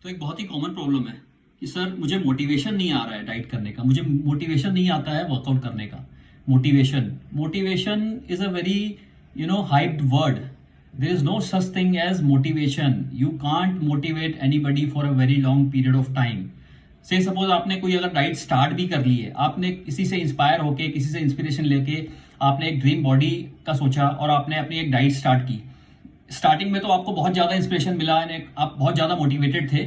तो एक बहुत ही कॉमन प्रॉब्लम है कि सर मुझे मोटिवेशन नहीं आ रहा है डाइट करने का, मुझे मोटिवेशन नहीं आता है वर्कआउट करने का। Motivation motivation is a very hyped word. There is no such thing as motivation. You can't motivate anybody for a very long period of time. Say suppose आपने कोई अगर डाइट स्टार्ट भी कर ली है, आपने किसी से इंस्पायर होके, किसी से इंस्पिरेशन लेके आपने एक ड्रीम बॉडी का सोचा और आपने अपनी एक डाइट स्टार्ट की। स्टार्टिंग में तो आपको बहुत ज्यादा इंस्पिरेशन मिला एंड आप बहुत ज्यादा मोटिवेटेड थे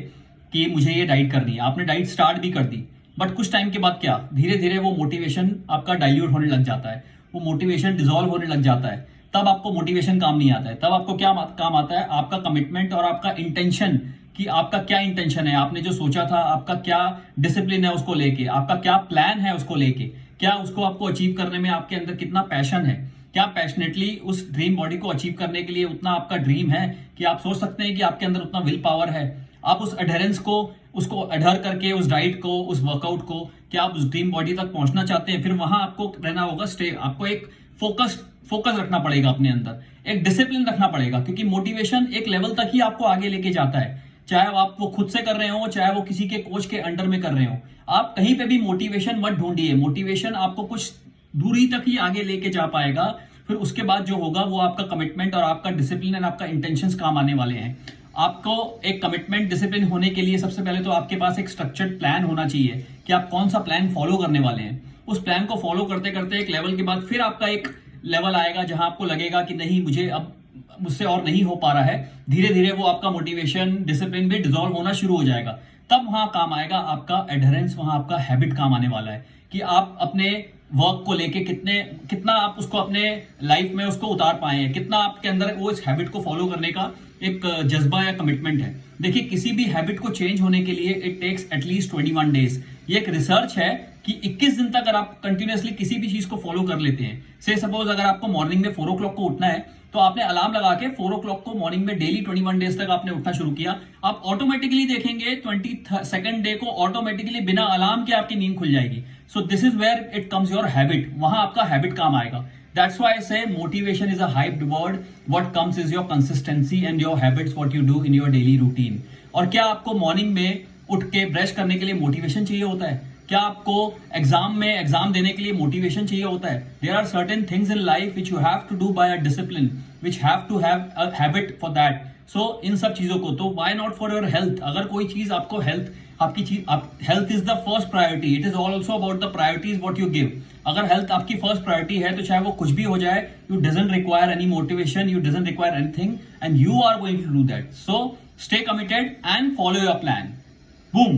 कि मुझे ये डाइट करनी है, आपने डाइट स्टार्ट भी कर दी। बट कुछ टाइम के बाद क्या, धीरे धीरे वो मोटिवेशन आपका डाइल्यूट होने लग जाता है, वो मोटिवेशन डिसॉल्व होने लग जाता है। तब आपको मोटिवेशन काम नहीं आता है। तब आपको क्या काम आता है? आपका कमिटमेंट और आपका इंटेंशन, कि आपका क्या इंटेंशन है, आपने जो सोचा था, आपका क्या डिसिप्लिन है उसको लेके, आपका क्या प्लान है उसको लेके, क्या उसको आपको अचीव करने में आपके अंदर कितना पैशन है, क्या पैशनेटली उस ड्रीम बॉडी को अचीव करने के लिए उतना आपका ड्रीम है कि आप सोच सकते हैं कि आपके अंदर उतना विल पावर है। आप उस अडेरेंस को, उसको अडर करके, उस डाइट को, उस वर्कआउट को, क्या आप उस ड्रीम बॉडी तक पहुंचना चाहते हैं? फिर वहां आपको रहना होगा स्टे। आपको एक फोकस रखना पड़ेगा अपने अंदर, एक डिसिप्लिन रखना पड़ेगा, क्योंकि मोटिवेशन एक लेवल तक ही आपको आगे लेके जाता है। चाहे आप वो खुद से कर रहे हो, चाहे वो किसी के कोच के अंडर में कर रहे हो, आप कहीं पे भी मोटिवेशन मत ढूंढिए। मोटिवेशन आपको कुछ दूरी तक ही आगे लेके जा पाएगा। फिर उसके बाद जो होगा वो आपका कमिटमेंट और आपका डिसिप्लिन एंड आपका इंटेंशंस काम आने वाले हैं। आपको एक कमिटमेंट, डिसिप्लिन होने के लिए सबसे पहले तो आपके पास एक स्ट्रक्चर्ड प्लान होना चाहिए कि आप कौन सा प्लान फॉलो करने वाले हैं। उस प्लान को फॉलो करते करते एक लेवल के बाद फिर आपका एक लेवल आएगा जहां आपको लगेगा कि नहीं, मुझे अब मुझसे और नहीं हो पा रहा है। धीरे धीरे वो आपका मोटिवेशन, डिसिप्लिन भी डिसॉल्व होना शुरू हो जाएगा। तब वहां काम आएगा आपका एडहेरेंस, वहां आपका हैबिट काम आने वाला है कि आप अपने वर्क को लेके कितना आप उसको अपने लाइफ में उसको उतार पाए हैं, कितना आपके अंदर वो इस हैबिट को फॉलो करने का एक जज्बा या कमिटमेंट है। देखिए, किसी भी हैबिट को चेंज होने के लिए इट टेक्स एटलीस्ट 21 डेज। ये एक रिसर्च है कि 21 दिन तक अगर आप कंटिन्यूअसली किसी भी चीज को फॉलो कर लेते हैं, से सपोज अगर आपको मॉर्निंग में 4 o'clock को उठना है, तो आपने अलार्म लगा के 4 o'clock को मॉर्निंग में डेली 21 डेज तक आपने उठना शुरू किया, आप ऑटोमेटिकली देखेंगे 22nd डे को ऑटोमेटिकली बिना अलार्म के आपकी नींद खुल जाएगी। So this is where it comes your habit. वहां आपका हैबिट काम आएगा। That's why I say motivation is a hyped word. What comes is your consistency and your habits, what you do in your daily routine. और क्या आपको morning में उठ के ब्रश करने के लिए मोटिवेशन चाहिए होता है? क्या आपको एग्जाम देने के लिए मोटिवेशन चाहिए होता है? There are certain things in life which you have to do by a discipline, which have to have a habit for that. So इन सब चीजों को, तो why not for your health? अगर कोई चीज आपको health is the first priority. It is also about the priorities what you give. अगर health आपकी फर्स्ट प्रायोरिटी है, तो चाहे वो कुछ भी हो जाए, you doesn't require any motivation, you doesn't require anything, and you are going to do that. So stay committed and follow your plan. Boom.